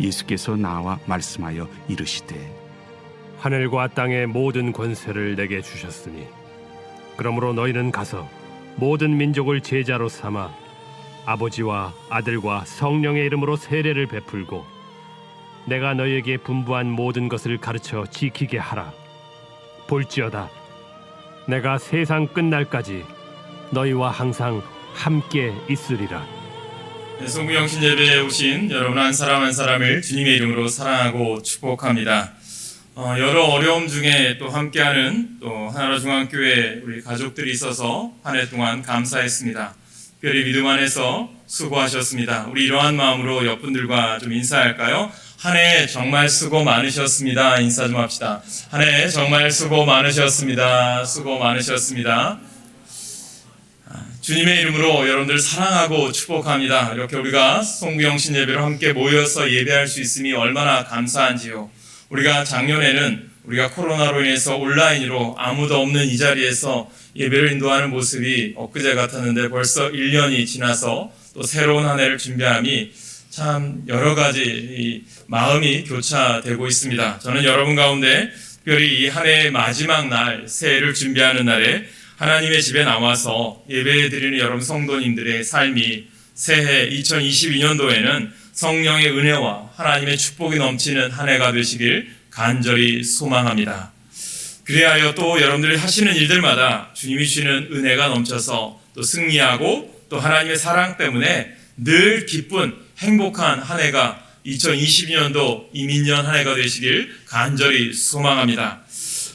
예수께서 나와 말씀하여 이르시되 하늘과 땅의 모든 권세를 내게 주셨으니 그러므로 너희는 가서 모든 민족을 제자로 삼아 아버지와 아들과 성령의 이름으로 세례를 베풀고 내가 너희에게 분부한 모든 것을 가르쳐 지키게 하라. 볼지어다 내가 세상 끝날까지 너희와 항상 함께 있으리라. 송구영신 예배에 오신 여러분 한 사람 한 사람을 주님의 이름으로 사랑하고 축복합니다. 여러 어려움 중에 또 함께하는 또 하나로 중앙교회 우리 가족들이 있어서 한 해 동안 감사했습니다. 특별히 믿음 안에서 수고하셨습니다. 우리 이러한 마음으로 옆분들과 좀 인사할까요? 한 해 정말 수고 많으셨습니다. 인사 좀 합시다. 한 해 정말 수고 많으셨습니다. 수고 많으셨습니다. 주님의 이름으로 여러분들 사랑하고 축복합니다. 이렇게 우리가 송구영신 예배로 함께 모여서 예배할 수 있음이 얼마나 감사한지요. 우리가 작년에는 우리가 코로나로 인해서 온라인으로 아무도 없는 이 자리에서 예배를 인도하는 모습이 엊그제 같았는데 벌써 1년이 지나서 또 새로운 한 해를 준비함이 참 여러 가지 마음이 교차되고 있습니다. 저는 여러분 가운데 특별히 이 한 해의 마지막 날 새해를 준비하는 날에 하나님의 집에 나와서 예배드리는 여러분 성도님들의 삶이 새해 2022년도에는 성령의 은혜와 하나님의 축복이 넘치는 한 해가 되시길 간절히 소망합니다. 그리하여 또 여러분들이 하시는 일들마다 주님이 주시는 은혜가 넘쳐서 또 승리하고 또 하나님의 사랑 때문에 늘 기쁜 행복한 한 해가 2022년도 이민년 한 해가 되시길 간절히 소망합니다.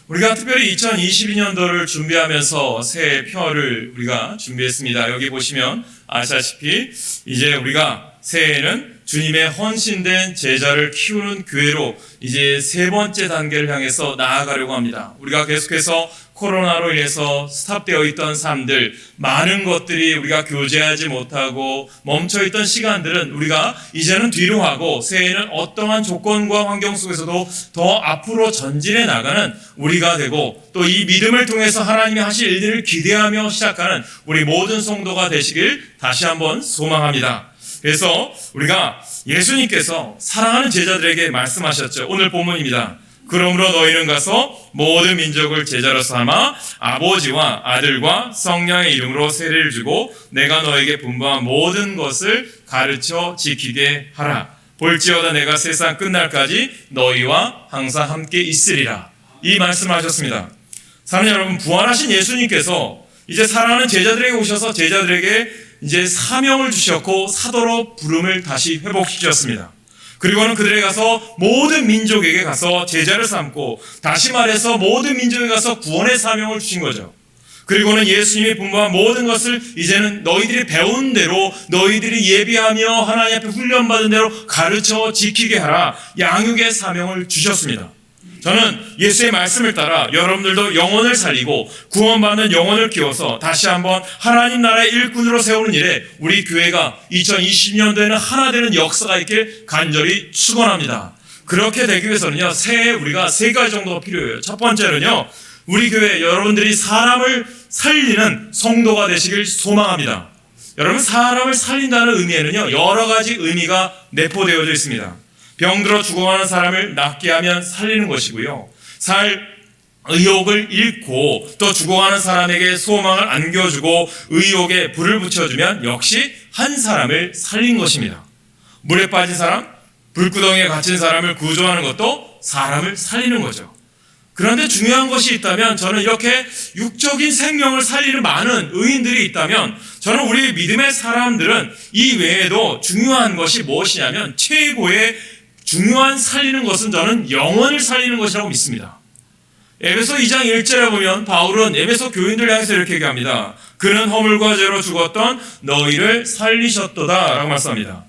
우리가 특별히 2022년도를 준비하면서 새해 표를 우리가 준비했습니다. 여기 보시면 아시다시피 이제 우리가 새해에는 주님의 헌신된 제자를 키우는 교회로 이제 세 번째 단계를 향해서 나아가려고 합니다. 우리가 계속해서 코로나로 인해서 스탑되어 있던 삶들, 많은 것들이 우리가 교제하지 못하고 멈춰있던 시간들은 우리가 이제는 뒤로 하고 새해에는 어떠한 조건과 환경 속에서도 더 앞으로 전진해 나가는 우리가 되고 또 이 믿음을 통해서 하나님이 하실 일들을 기대하며 시작하는 우리 모든 성도가 되시길 다시 한번 소망합니다. 그래서 우리가 예수님께서 사랑하는 제자들에게 말씀하셨죠. 오늘 본문입니다. 그러므로 너희는 가서 모든 민족을 제자로 삼아 아버지와 아들과 성령의 이름으로 세례를 주고 내가 너에게 분부한 모든 것을 가르쳐 지키게 하라. 볼지어다 내가 세상 끝날까지 너희와 항상 함께 있으리라. 이 말씀을 하셨습니다. 사랑하는 여러분, 부활하신 예수님께서 이제 사랑하는 제자들에게 오셔서 제자들에게 이제 사명을 주셨고 사도로 부름을 다시 회복시켰습니다. 그리고는 그들에게 가서 모든 민족에게 가서 제자를 삼고 다시 말해서 모든 민족에 가서 구원의 사명을 주신 거죠. 그리고는 예수님이 분부한 모든 것을 이제는 너희들이 배운 대로 너희들이 예비하며 하나님 앞에 훈련받은 대로 가르쳐 지키게 하라. 양육의 사명을 주셨습니다. 저는 예수의 말씀을 따라 여러분들도 영혼을 살리고 구원받는 영혼을 키워서 다시 한번 하나님 나라의 일꾼으로 세우는 일에 우리 교회가 2020년도에는 하나 되는 역사가 있길 간절히 축원합니다. 그렇게 되기 위해서는요, 새해 우리가 세 가지 정도가 필요해요. 첫 번째는요, 우리 교회 여러분들이 사람을 살리는 성도가 되시길 소망합니다. 여러분, 사람을 살린다는 의미에는요, 여러 가지 의미가 내포되어져 있습니다. 병들어 죽어가는 사람을 낫게 하면 살리는 것이고요. 살 의욕을 잃고 또 죽어가는 사람에게 소망을 안겨주고 의욕에 불을 붙여주면 역시 한 사람을 살린 것입니다. 물에 빠진 사람, 불구덩이에 갇힌 사람을 구조하는 것도 사람을 살리는 거죠. 그런데 중요한 것이 있다면 저는 이렇게 육적인 생명을 살리는 많은 의인들이 있다면 저는 우리 믿음의 사람들은 이 외에도 중요한 것이 무엇이냐면 최고의 중요한 살리는 것은 저는 영혼을 살리는 것이라고 믿습니다. 에베소 2장 1절에 보면 바울은 에베소 교인들 향해서 이렇게 얘기합니다. 그는 허물과 죄로 죽었던 너희를 살리셨도다 라고 말씀합니다.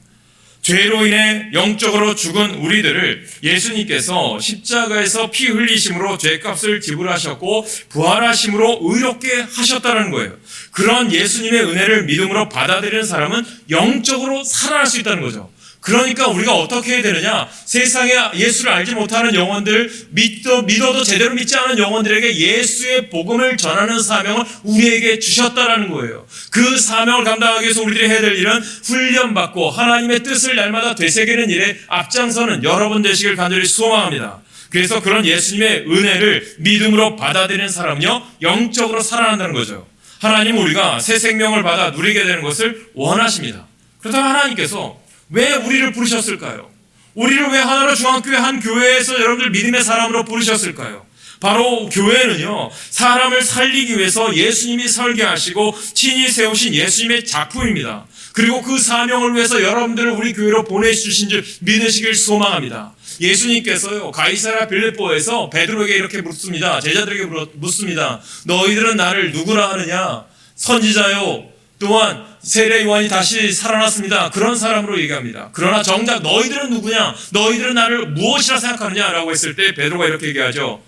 죄로 인해 영적으로 죽은 우리들을 예수님께서 십자가에서 피 흘리심으로 죄값을 지불하셨고 부활하심으로 의롭게 하셨다는 거예요. 그런 예수님의 은혜를 믿음으로 받아들이는 사람은 영적으로 살아날 수 있다는 거죠. 그러니까 우리가 어떻게 해야 되느냐? 세상에 예수를 알지 못하는 영혼들, 믿어도 제대로 믿지 않은 영혼들에게 예수의 복음을 전하는 사명을 우리에게 주셨다라는 거예요. 그 사명을 감당하기 위해서 우리들이 해야 될 일은 훈련받고 하나님의 뜻을 날마다 되새기는 일에 앞장서는 여러분 되시길 간절히 소망합니다. 그래서 그런 예수님의 은혜를 믿음으로 받아들이는 사람은요, 영적으로 살아난다는 거죠. 하나님은 우리가 새 생명을 받아 누리게 되는 것을 원하십니다. 그렇다면 하나님께서 왜 우리를 부르셨을까요? 우리를 왜 하나로 중앙교회 한 교회에서 여러분들 믿음의 사람으로 부르셨을까요? 바로 교회는요, 사람을 살리기 위해서 예수님이 설계하시고 친히 세우신 예수님의 작품입니다. 그리고 그 사명을 위해서 여러분들을 우리 교회로 보내주신 줄 믿으시길 소망합니다. 예수님께서요, 가이사랴 빌립보에서 베드로에게 이렇게 묻습니다. 제자들에게 묻습니다. 너희들은 나를 누구라 하느냐? 선지자요, 또한 세례 요한이 다시 살아났습니다. 그런 사람으로 얘기합니다. 그러나 정작 너희들은 누구냐? 너희들은 나를 무엇이라 생각하느냐? 라고 했을 때 베드로가 이렇게 얘기하죠.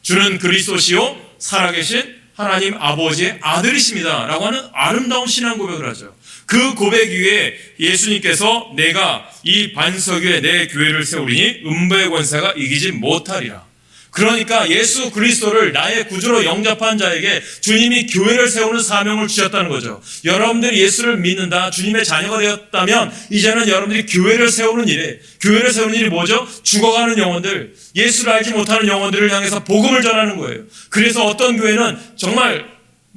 주는 그리스도시요 살아계신 하나님 아버지의 아들이십니다. 라고 하는 아름다운 신앙 고백을 하죠. 그 고백 위에 예수님께서 내가 이 반석 위에 내 교회를 세우리니 음부의 권세가 이기지 못하리라. 그러니까 예수 그리스도를 나의 구주로 영접한 자에게 주님이 교회를 세우는 사명을 주셨다는 거죠. 여러분들이 예수를 믿는다, 주님의 자녀가 되었다면 이제는 여러분들이 교회를 세우는 일이 뭐죠? 죽어가는 영혼들, 예수를 알지 못하는 영혼들을 향해서 복음을 전하는 거예요. 그래서 어떤 교회는 정말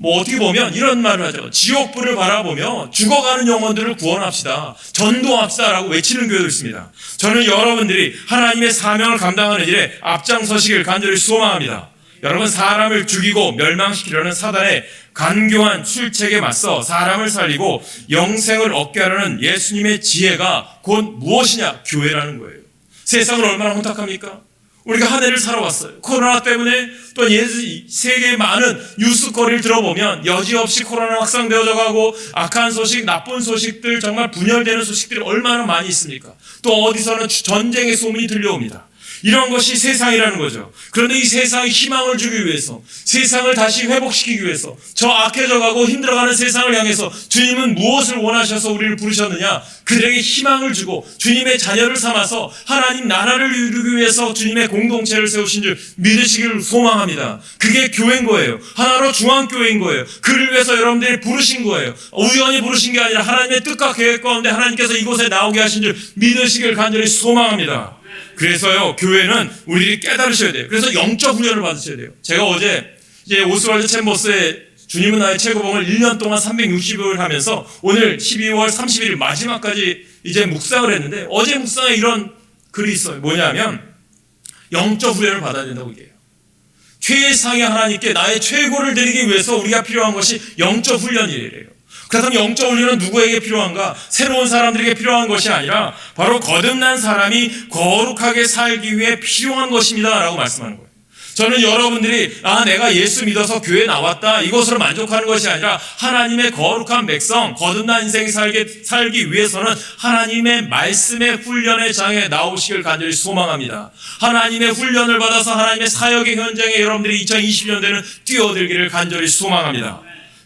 어떻게 보면 이런 말을 하죠. 지옥불을 바라보며 죽어가는 영혼들을 구원합시다, 전도합시다라고 외치는 교회도 있습니다. 저는 여러분들이 하나님의 사명을 감당하는 일에 앞장서시길 간절히 소망합니다. 여러분, 사람을 죽이고 멸망시키려는 사단의 간교한 출책에 맞서 사람을 살리고 영생을 얻게 하려는 예수님의 지혜가 곧 무엇이냐? 교회라는 거예요. 세상을 얼마나 혼탁합니까? 우리가 한 해를 살아왔어요. 코로나 때문에 또 세계의 많은 뉴스거리를 들어보면 여지없이 코로나 확산되어져 가고 악한 소식, 나쁜 소식들, 정말 분열되는 소식들이 얼마나 많이 있습니까? 또 어디서는 전쟁의 소문이 들려옵니다. 이런 것이 세상이라는 거죠. 그런데 이 세상에 희망을 주기 위해서, 세상을 다시 회복시키기 위해서, 저 악해져 가고 힘들어가는 세상을 향해서 주님은 무엇을 원하셔서 우리를 부르셨느냐? 그들에게 희망을 주고 주님의 자녀를 삼아서 하나님 나라를 이루기 위해서 주님의 공동체를 세우신 줄 믿으시기를 소망합니다. 그게 교회인 거예요. 하나로 중앙교회인 거예요. 그를 위해서 여러분들이 부르신 거예요. 우연히 부르신 게 아니라 하나님의 뜻과 계획 가운데 하나님께서 이곳에 나오게 하신 줄 믿으시기를 간절히 소망합니다. 그래서요, 교회는 우리들이 깨달으셔야 돼요. 그래서 영적 훈련을 받으셔야 돼요. 제가 어제 이제 오스왈드 챔버스의 주님은 나의 최고봉을 1년 동안 360을 하면서 오늘 12월 31일 마지막까지 이제 묵상을 했는데, 어제 묵상에 이런 글이 있어요. 뭐냐면 영적 훈련을 받아야 된다고 얘기해요. 최상의 하나님께 나의 최고를 드리기 위해서 우리가 필요한 것이 영적 훈련이래요. 그렇다면 영적 훈련은 누구에게 필요한가? 새로운 사람들에게 필요한 것이 아니라 바로 거듭난 사람이 거룩하게 살기 위해 필요한 것입니다 라고 말씀하는 거예요. 저는 여러분들이 내가 예수 믿어서 교회에 나왔다, 이것으로 만족하는 것이 아니라 하나님의 거룩한 백성, 거듭난 인생 살기 위해서는 하나님의 말씀의 훈련의 장에 나오시길 간절히 소망합니다. 하나님의 훈련을 받아서 하나님의 사역의 현장에 여러분들이 2020년대는 뛰어들기를 간절히 소망합니다.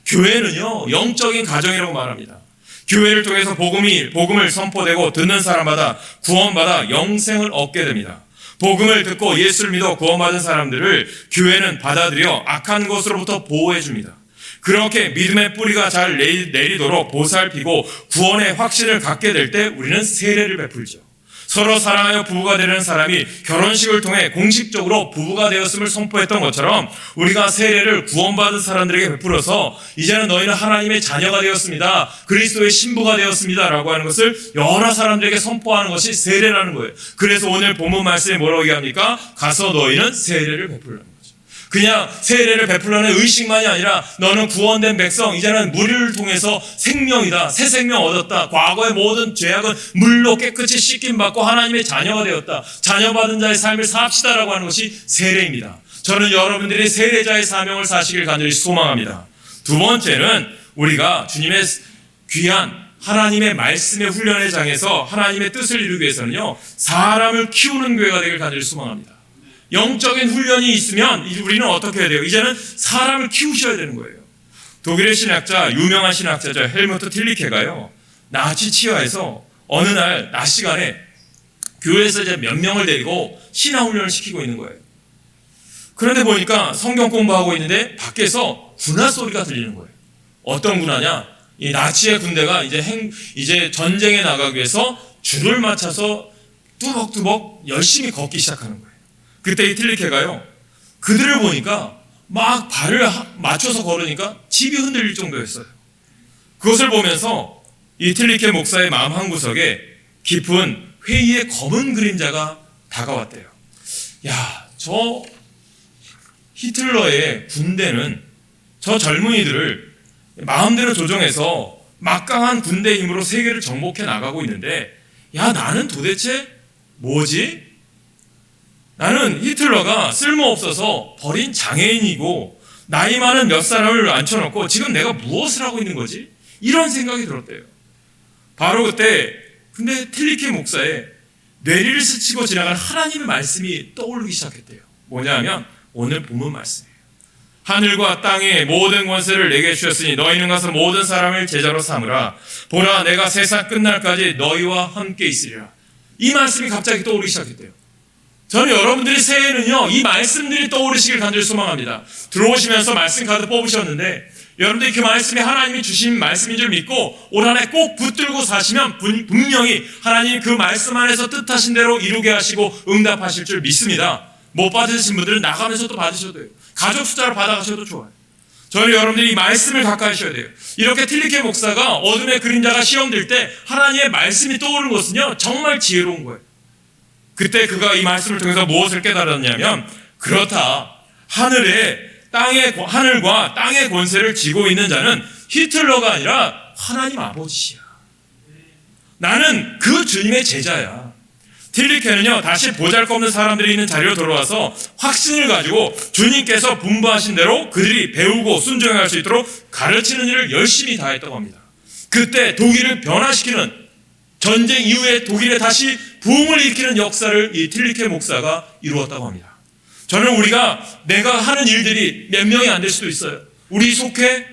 교회는요, 영적인 가정이라고 말합니다. 교회를 통해서 복음을 선포되고 듣는 사람마다 구원받아 영생을 얻게 됩니다. 복음을 듣고 예수를 믿어 구원받은 사람들을 교회는 받아들여 악한 것으로부터 보호해 줍니다. 그렇게 믿음의 뿌리가 잘 내리도록 보살피고 구원의 확신을 갖게 될 때 우리는 세례를 베풀죠. 서로 사랑하여 부부가 되는 사람이 결혼식을 통해 공식적으로 부부가 되었음을 선포했던 것처럼 우리가 세례를 구원받은 사람들에게 베풀어서 이제는 너희는 하나님의 자녀가 되었습니다, 그리스도의 신부가 되었습니다 라고 하는 것을 여러 사람들에게 선포하는 것이 세례라는 거예요. 그래서 오늘 본문 말씀에 뭐라고 얘기합니까? 가서 너희는 세례를 베풀라는 거예요. 그냥 세례를 베풀라는 의식만이 아니라 너는 구원된 백성, 이제는 물을 통해서 생명이다, 새 생명 얻었다, 과거의 모든 죄악은 물로 깨끗이 씻김받고 하나님의 자녀가 되었다, 자녀받은 자의 삶을 삽시다라고 하는 것이 세례입니다. 저는 여러분들이 세례자의 사명을 사시길 간절히 소망합니다. 두 번째는 우리가 주님의 귀한 하나님의 말씀의 훈련의 장에서 하나님의 뜻을 이루기 위해서는요, 사람을 키우는 교회가 되길 간절히 소망합니다. 영적인 훈련이 있으면 우리는 어떻게 해야 돼요? 이제는 사람을 키우셔야 되는 거예요. 독일의 신학자, 유명한 신학자죠, 헬무트 틸리케가요, 나치 치하에서 어느 날 낮 시간에 교회에서 이제 몇 명을 데리고 신앙훈련을 시키고 있는 거예요. 그런데 보니까 성경 공부하고 있는데 밖에서 군화 소리가 들리는 거예요. 어떤 군화냐? 이 나치의 군대가 이제 전쟁에 나가기 위해서 줄을 맞춰서 뚜벅뚜벅 열심히 걷기 시작하는 거예요. 그때 이 틀리케가요, 그들을 보니까 막 발을 맞춰서 걸으니까 집이 흔들릴 정도였어요. 그것을 보면서 이 틀리케 목사의 마음 한구석에 깊은 회의의 검은 그림자가 다가왔대요. 야, 저 히틀러의 군대는 저 젊은이들을 마음대로 조종해서 막강한 군대 힘으로 세계를 정복해 나가고 있는데, 야, 나는 도대체 뭐지? 나는 히틀러가 쓸모없어서 버린 장애인이고 나이 많은 몇 사람을 앉혀놓고 지금 내가 무엇을 하고 있는 거지? 이런 생각이 들었대요. 바로 그때 근데 틀리케 목사의 뇌리를 스치고 지나간 하나님의 말씀이 떠오르기 시작했대요. 뭐냐면 오늘 본문 말씀이에요. 하늘과 땅의 모든 권세를 내게 주셨으니 너희는 가서 모든 사람을 제자로 삼으라. 보라, 내가 세상 끝날까지 너희와 함께 있으리라. 이 말씀이 갑자기 떠오르기 시작했대요. 저는 여러분들이 새해에는요, 이 말씀들이 떠오르시길 간절히 소망합니다. 들어오시면서 말씀 카드 뽑으셨는데 여러분들이 그 말씀이 하나님이 주신 말씀인 줄 믿고 올 한 해 꼭 붙들고 사시면 분명히 하나님 그 말씀 안에서 뜻하신 대로 이루게 하시고 응답하실 줄 믿습니다. 못 받으신 분들은 나가면서 또 받으셔도 돼요. 가족 숫자로 받아가셔도 좋아요. 저는 여러분들이 이 말씀을 가까이 하셔야 돼요. 이렇게 틀리케 목사가 어둠의 그림자가 시험될 때 하나님의 말씀이 떠오르는 것은요, 정말 지혜로운 거예요. 그때 그가 이 말씀을 통해서 무엇을 깨달았냐면, 그렇다, 하늘과 땅의 권세를 쥐고 있는 자는 히틀러가 아니라 하나님 아버지야. 나는 그 주님의 제자야. 틀리케는요, 다시 보잘것없는 사람들이 있는 자리로 돌아와서 확신을 가지고 주님께서 분부하신 대로 그들이 배우고 순종할 수 있도록 가르치는 일을 열심히 다했다고 합니다. 그때 독일을 변화시키는, 전쟁 이후에 독일에 다시 부흥을 일으키는 역사를 이 틀리케 목사가 이루었다고 합니다. 저는 내가 하는 일들이 몇 명이 안 될 수도 있어요. 우리 속해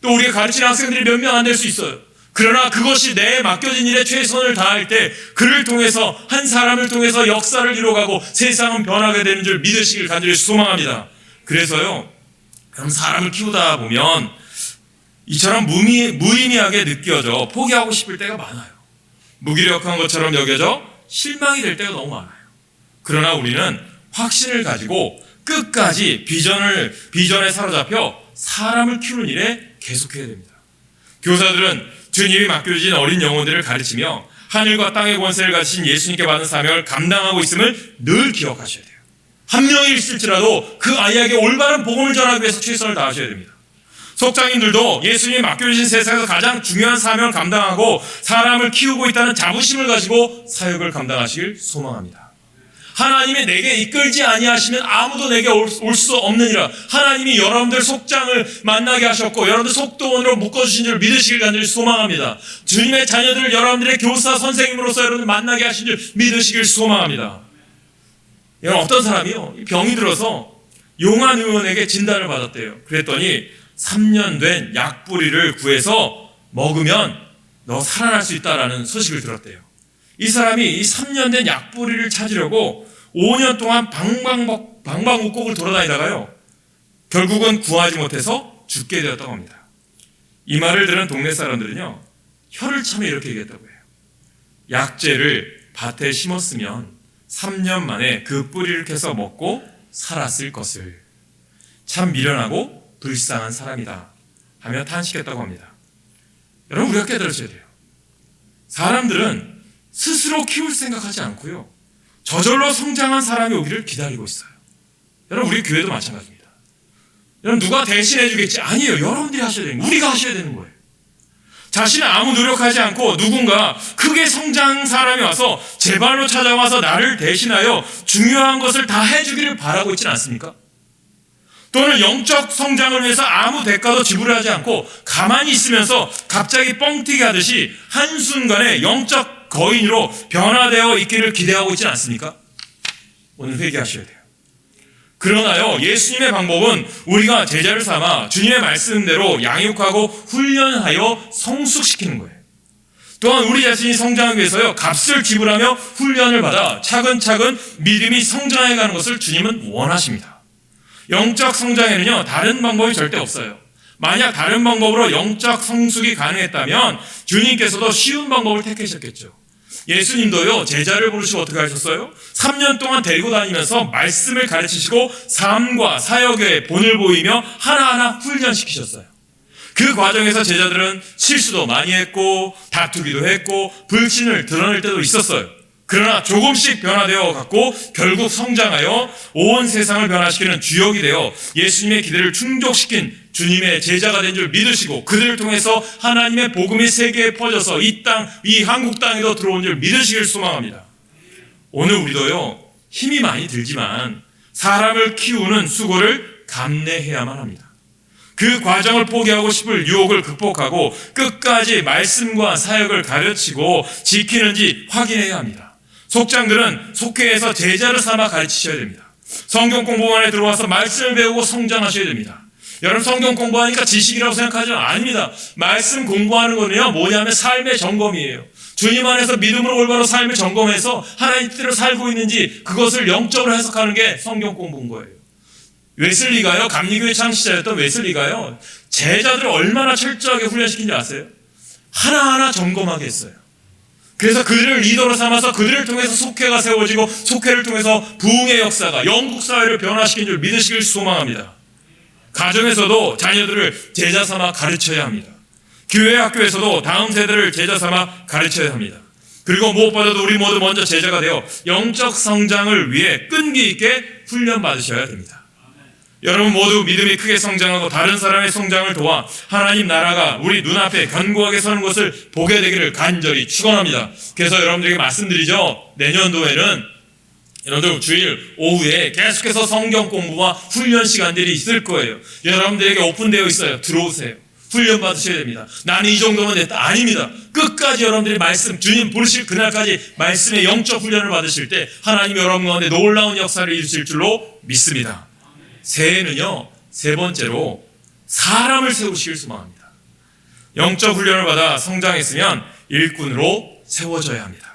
또 우리가 가르치는 학생들이 몇 명 안 될 수 있어요. 그러나 그것이 내 맡겨진 일에 최선을 다할 때 그를 통해서, 한 사람을 통해서 역사를 이루어가고 세상은 변하게 되는 줄 믿으시길 간절히 소망합니다. 그래서요, 그럼 사람을 키우다 보면 이처럼 무의미하게 느껴져 포기하고 싶을 때가 많아요. 무기력한 것처럼 여겨져 실망이 될 때가 너무 많아요. 그러나 우리는 확신을 가지고 끝까지 비전에 사로잡혀 사람을 키우는 일에 계속해야 됩니다. 교사들은 주님이 맡겨주신 어린 영혼들을 가르치며 하늘과 땅의 권세를 가지신 예수님께 받은 사명을 감당하고 있음을 늘 기억하셔야 돼요. 한 명이 있을지라도 그 아이에게 올바른 복음을 전하기 위해서 최선을 다하셔야 됩니다. 속장님들도 예수님이 맡겨주신 세상에서 가장 중요한 사명을 감당하고 사람을 키우고 있다는 자부심을 가지고 사역을 감당하시길 소망합니다. 하나님이 내게 이끌지 아니하시면 아무도 내게 올 수 없느니라. 하나님이 여러분들 속장을 만나게 하셨고 여러분들 속도원으로 묶어주신 줄 믿으시길 간절히 소망합니다. 주님의 자녀들을 여러분들의 교사 선생님으로서 여러분들 만나게 하신 줄 믿으시길 소망합니다. 여러분, 어떤 사람이요, 병이 들어서 용한 의원에게 진단을 받았대요. 그랬더니 3년 된 약뿌리를 구해서 먹으면 너 살아날 수 있다라는 소식을 들었대요. 이 사람이 이 3년 된 약뿌리를 찾으려고 5년 동안 방방곡곡을 돌아다니다가요, 결국은 구하지 못해서 죽게 되었다고 합니다. 이 말을 들은 동네 사람들은요, 혀를 차며 이렇게 얘기했다고 해요. 약재를 밭에 심었으면 3년 만에 그 뿌리를 캐서 먹고 살았을 것을. 참 미련하고 불쌍한 사람이다 하며 탄식했다고 합니다. 여러분, 우리가 깨달으셔야 돼요. 사람들은 스스로 키울 생각하지 않고요, 저절로 성장한 사람이 오기를 기다리고 있어요. 여러분, 우리 교회도 마찬가지입니다. 여러분, 누가 대신해 주겠지? 아니에요. 여러분들이 하셔야 되는 거예요. 우리가 하셔야 되는 거예요. 자신은 아무 노력하지 않고 누군가 크게 성장한 사람이 와서 제 발로 찾아와서 나를 대신하여 중요한 것을 다 해주기를 바라고 있지는 않습니까? 또는 영적 성장을 위해서 아무 대가도 지불하지 않고 가만히 있으면서 갑자기 뻥튀기 하듯이 한순간에 영적 거인으로 변화되어 있기를 기대하고 있지는 않습니까? 오늘 회개하셔야 돼요. 그러나요, 예수님의 방법은 우리가 제자를 삼아 주님의 말씀대로 양육하고 훈련하여 성숙시키는 거예요. 또한 우리 자신이 성장하기 위해서요, 값을 지불하며 훈련을 받아 차근차근 믿음이 성장해가는 것을 주님은 원하십니다. 영적 성장에는요, 다른 방법이 절대 없어요. 만약 다른 방법으로 영적 성숙이 가능했다면 주님께서도 쉬운 방법을 택하셨겠죠. 예수님도요, 제자를 부르시고 어떻게 하셨어요? 3년 동안 데리고 다니면서 말씀을 가르치시고 삶과 사역의 본을 보이며 하나하나 훈련시키셨어요. 그 과정에서 제자들은 실수도 많이 했고 다투기도 했고 불신을 드러낼 때도 있었어요. 그러나 조금씩 변화되어 갔고 결국 성장하여 온 세상을 변화시키는 주역이 되어 예수님의 기대를 충족시킨 주님의 제자가 된 줄 믿으시고 그들을 통해서 하나님의 복음이 세계에 퍼져서 이 땅, 이 한국 땅에도 들어온 줄 믿으시길 소망합니다. 오늘 우리도요, 힘이 많이 들지만 사람을 키우는 수고를 감내해야만 합니다. 그 과정을 포기하고 싶을 유혹을 극복하고 끝까지 말씀과 사역을 가르치고 지키는지 확인해야 합니다. 속장들은 속회에서 제자를 삼아 가르치셔야 됩니다. 성경 공부만에 들어와서 말씀을 배우고 성장하셔야 됩니다. 여러분, 성경 공부하니까 지식이라고 생각하죠? 아닙니다. 말씀 공부하는 거는요, 뭐냐면 삶의 점검이에요. 주님 안에서 믿음으로 올바로 삶을 점검해서 하나님 뜻대로 살고 있는지 그것을 영적으로 해석하는 게 성경 공부인 거예요. 웨슬리가요, 감리교회 창시자였던 웨슬리가요, 제자들을 얼마나 철저하게 훈련시킨지 아세요? 하나하나 점검하게 했어요. 그래서 그들을 리더로 삼아서 그들을 통해서 속회가 세워지고 속회를 통해서 부흥의 역사가 영국 사회를 변화시킨 줄 믿으시길 소망합니다. 가정에서도 자녀들을 제자 삼아 가르쳐야 합니다. 교회 학교에서도 다음 세대를 제자 삼아 가르쳐야 합니다. 그리고 무엇보다도 우리 모두 먼저 제자가 되어 영적 성장을 위해 끈기 있게 훈련 받으셔야 됩니다. 여러분 모두 믿음이 크게 성장하고 다른 사람의 성장을 도와 하나님 나라가 우리 눈앞에 견고하게 서는 것을 보게 되기를 간절히 축원합니다. 그래서 여러분들에게 말씀드리죠. 내년도에는 여러분들 주일 오후에 계속해서 성경 공부와 훈련 시간들이 있을 거예요. 여러분들에게 오픈되어 있어요. 들어오세요. 훈련 받으셔야 됩니다. 나는 이 정도면 됐다. 아닙니다. 끝까지 여러분들이 말씀, 주님 부르실 그날까지 말씀의 영적 훈련을 받으실 때 하나님 여러분 가운데 놀라운 역사를 이루실 줄로 믿습니다. 새해는요, 세 번째로 사람을 세우시길 소망합니다. 영적 훈련을 받아 성장했으면 일꾼으로 세워져야 합니다.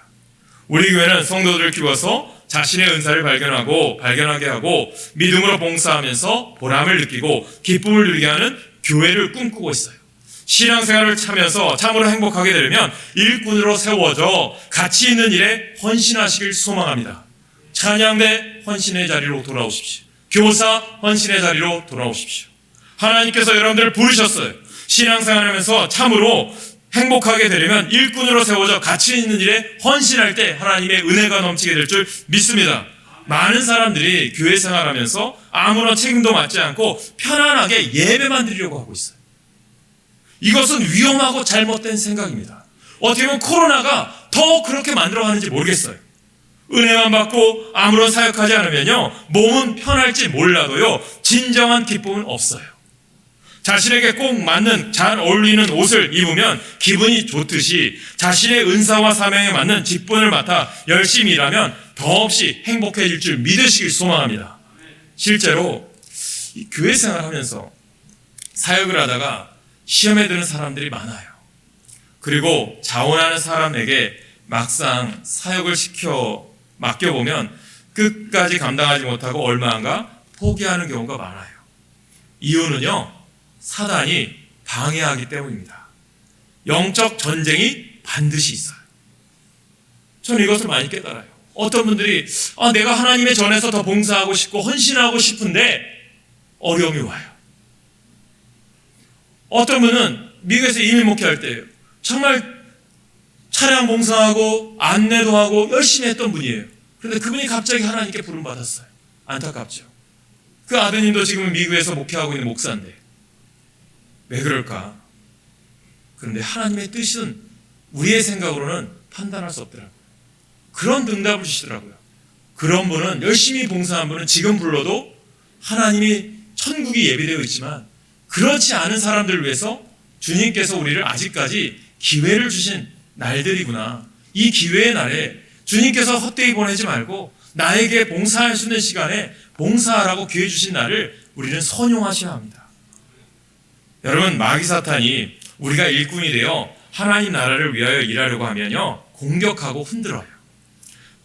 우리 교회는 성도들을 키워서 자신의 은사를 발견하게 하고 믿음으로 봉사하면서 보람을 느끼고 기쁨을 누리게 하는 교회를 꿈꾸고 있어요. 신앙생활을 하면서 참으로 행복하게 되려면 일꾼으로 세워져 가치 있는 일에 헌신하시길 소망합니다. 찬양대 헌신의 자리로 돌아오십시오. 교사 헌신의 자리로 돌아오십시오. 하나님께서 여러분들을 부르셨어요. 신앙생활하면서 참으로 행복하게 되려면 일꾼으로 세워져 가치 있는 일에 헌신할 때 하나님의 은혜가 넘치게 될 줄 믿습니다. 많은 사람들이 교회 생활하면서 아무런 책임도 맡지 않고 편안하게 예배만 드리려고 하고 있어요. 이것은 위험하고 잘못된 생각입니다. 어떻게 보면 코로나가 더 그렇게 만들어가는지 모르겠어요. 은혜만 받고 아무런 사역하지 않으면요, 몸은 편할지 몰라도요, 진정한 기쁨은 없어요. 자신에게 꼭 맞는 잘 어울리는 옷을 입으면 기분이 좋듯이 자신의 은사와 사명에 맞는 직분을 맡아 열심히 일하면 더없이 행복해질 줄 믿으시길 소망합니다. 실제로 이 교회 생활하면서 사역을 하다가 시험에 드는 사람들이 많아요. 그리고 자원하는 사람에게 막상 사역을 맡겨보면 끝까지 감당하지 못하고 얼마인가 포기하는 경우가 많아요. 이유는요, 사단이 방해하기 때문입니다. 영적 전쟁이 반드시 있어요. 저는 이것을 많이 깨달아요. 어떤 분들이 내가 하나님의 전에서 더 봉사하고 싶고 헌신하고 싶은데 어려움이 와요. 어떤 분은 미국에서 이민 목회할 때예요. 정말 차량 봉사하고 안내도 하고 열심히 했던 분이에요. 그런데 그분이 갑자기 하나님께 부름받았어요. 안타깝죠. 그 아드님도 지금 미국에서 목회하고 있는 목사인데 왜 그럴까? 그런데 하나님의 뜻은 우리의 생각으로는 판단할 수 없더라고요. 그런 응답을 주시더라고요. 그런 분은, 열심히 봉사한 분은 지금 불러도 하나님이 천국이 예비되어 있지만 그렇지 않은 사람들을 위해서 주님께서 우리를 아직까지 기회를 주신 날들이구나. 이 기회의 날에 주님께서 헛되이 보내지 말고 나에게 봉사할 수 있는 시간에 봉사하라고 기회 주신 날을 우리는 선용하셔야 합니다. 여러분, 마귀 사탄이 우리가 일꾼이 되어 하나님 나라를 위하여 일하려고 하면요, 공격하고 흔들어요.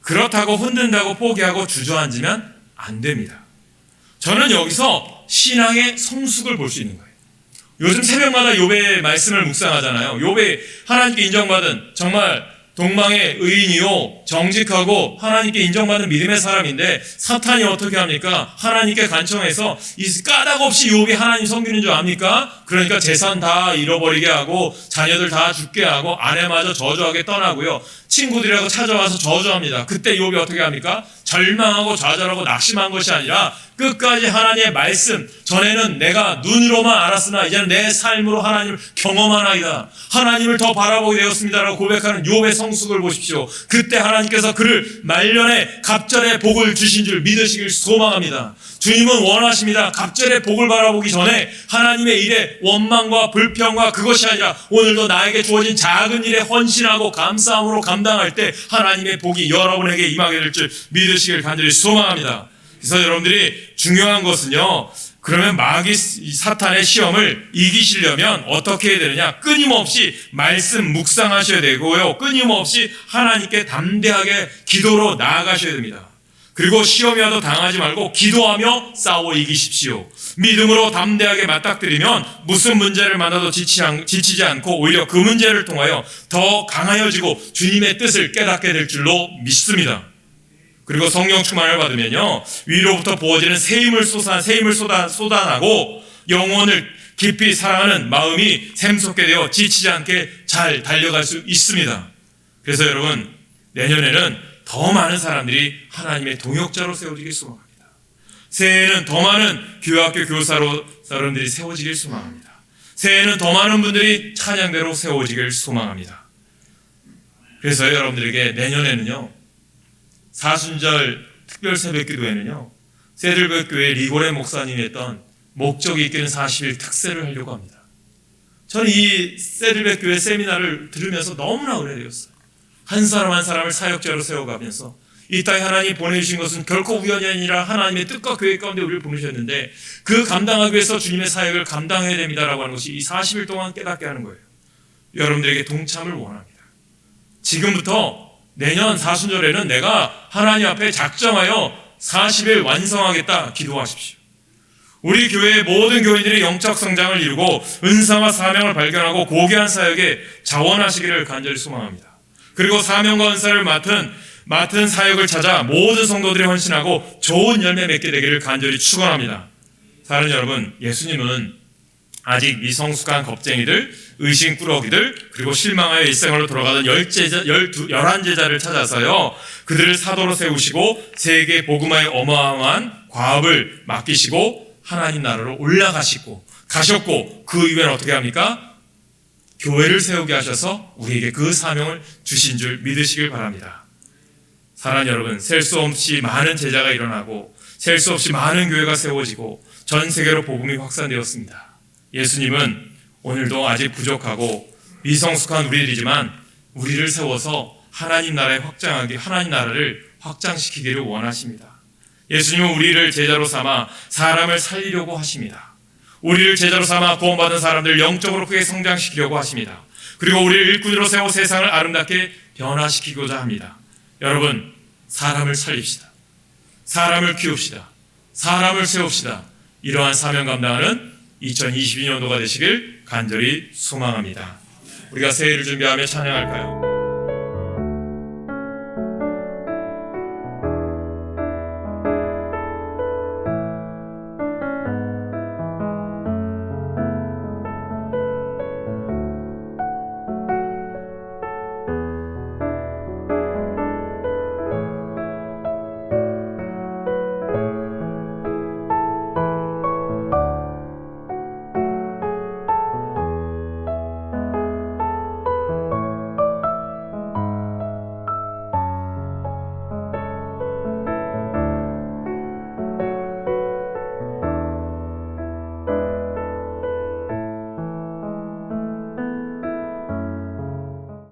그렇다고 흔든다고 포기하고 주저앉으면 안 됩니다. 저는 여기서 신앙의 성숙을 볼 수 있는 거예요. 요즘 새벽마다 욥의 말씀을 묵상하잖아요. 욥이 하나님께 인정받은 정말 동방의 의인이요 정직하고 하나님께 인정받는 믿음의 사람인데 사탄이 어떻게 합니까? 하나님께 간청해서 이 까닭 없이 욥이 하나님 섬기는 줄 압니까? 그러니까 재산 다 잃어버리게 하고 자녀들 다 죽게 하고 아내마저 저주하게 떠나고요. 친구들이라고 찾아와서 저주합니다. 그때 욥이 어떻게 합니까? 절망하고 좌절하고 낙심한 것이 아니라 끝까지 하나님의 말씀, 전에는 내가 눈으로만 알았으나 이제는 내 삶으로 하나님을 경험하나이다. 하나님을 더 바라보게 되었습니다라고 고백하는 욥의 성숙을 보십시오. 그때 하나님께서 그를 말년에 갑절의 복을 주신 줄 믿으시길 소망합니다. 주님은 원하십니다. 갑절의 복을 바라보기 전에 하나님의 일에 원망과 불평과 그것이 아니라 오늘도 나에게 주어진 작은 일에 헌신하고 감사함으로 감당할 때 하나님의 복이 여러분에게 임하게 될 줄 믿으시길 간절히 소망합니다. 그래서 여러분들이 중요한 것은요, 그러면 마귀 사탄의 시험을 이기시려면 어떻게 해야 되느냐? 끊임없이 말씀 묵상하셔야 되고요, 끊임없이 하나님께 담대하게 기도로 나아가셔야 됩니다. 그리고 시험이 와도 당하지 말고 기도하며 싸워 이기십시오. 믿음으로 담대하게 맞닥뜨리면 무슨 문제를 만나도 지치지 않고 오히려 그 문제를 통하여 더 강하여지고 주님의 뜻을 깨닫게 될 줄로 믿습니다. 그리고 성령 충만을 받으면요, 위로부터 부어지는 새 힘을 쏟아나고 영혼을 깊이 사랑하는 마음이 샘솟게 되어 지치지 않게 잘 달려갈 수 있습니다. 그래서 여러분, 내년에는 더 많은 사람들이 하나님의 동역자로 세워지길 소망합니다. 새해에는 더 많은 교회학교 교사로 사람들이 세워지길 소망합니다. 새해에는 더 많은 분들이 찬양대로 세워지길 소망합니다. 그래서 여러분들에게 내년에는요, 사순절 특별 새벽기도회는요, 새들백교회 리고레 목사님이 했던 목적이 있기는 40일 특세를 하려고 합니다. 저는 이 새들백교회 세미나를 들으면서 너무나 은혜되었어요. 한 사람 한 사람을 사역자로 세워가면서 이 땅에 하나님이 보내주신 것은 결코 우연이 아니라 하나님의 뜻과 계획 가운데 우리를 보내셨는데 그 감당하기 위해서 주님의 사역을 감당해야 됩니다라고 하는 것이 이 40일 동안 깨닫게 하는 거예요. 여러분들에게 동참을 원합니다. 지금부터 내년 사순절에는 내가 하나님 앞에 작정하여 40일 완성하겠다 기도하십시오. 우리 교회의 모든 교인들이 영적 성장을 이루고 은사와 사명을 발견하고 고귀한 사역에 자원하시기를 간절히 소망합니다. 그리고 사명과 은사를 맡은 사역을 찾아 모든 성도들이 헌신하고 좋은 열매 맺게 되기를 간절히 축원합니다. 사랑하는 여러분, 예수님은 아직 미성숙한 겁쟁이들, 의심꾸러기들, 그리고 실망하여 일생으로 돌아가던 11제자를 찾아서요, 그들을 사도로 세우시고 세계 복음화의 어마어마한 과업을 맡기시고 하나님 나라로 올라가시고 가셨고, 그 이후에는 어떻게 합니까? 교회를 세우게 하셔서 우리에게 그 사명을 주신 줄 믿으시길 바랍니다. 사랑하는 여러분, 셀 수 없이 많은 제자가 일어나고 셀 수 없이 많은 교회가 세워지고 전 세계로 복음이 확산되었습니다. 예수님은 오늘도 아직 부족하고 미성숙한 우리들이지만 우리를 세워서 하나님 나라를 확장시키기를 원하십니다. 예수님은 우리를 제자로 삼아 사람을 살리려고 하십니다. 우리를 제자로 삼아 구원받은 사람들 영적으로 크게 성장시키려고 하십니다. 그리고 우리를 일꾼으로 세워 세상을 아름답게 변화시키고자 합니다. 여러분, 사람을 살립시다. 사람을 키웁시다. 사람을 세웁시다. 이러한 사명 감당하는 2022년도가 되시길 간절히 소망합니다. 우리가 새해를 준비하며 찬양할까요?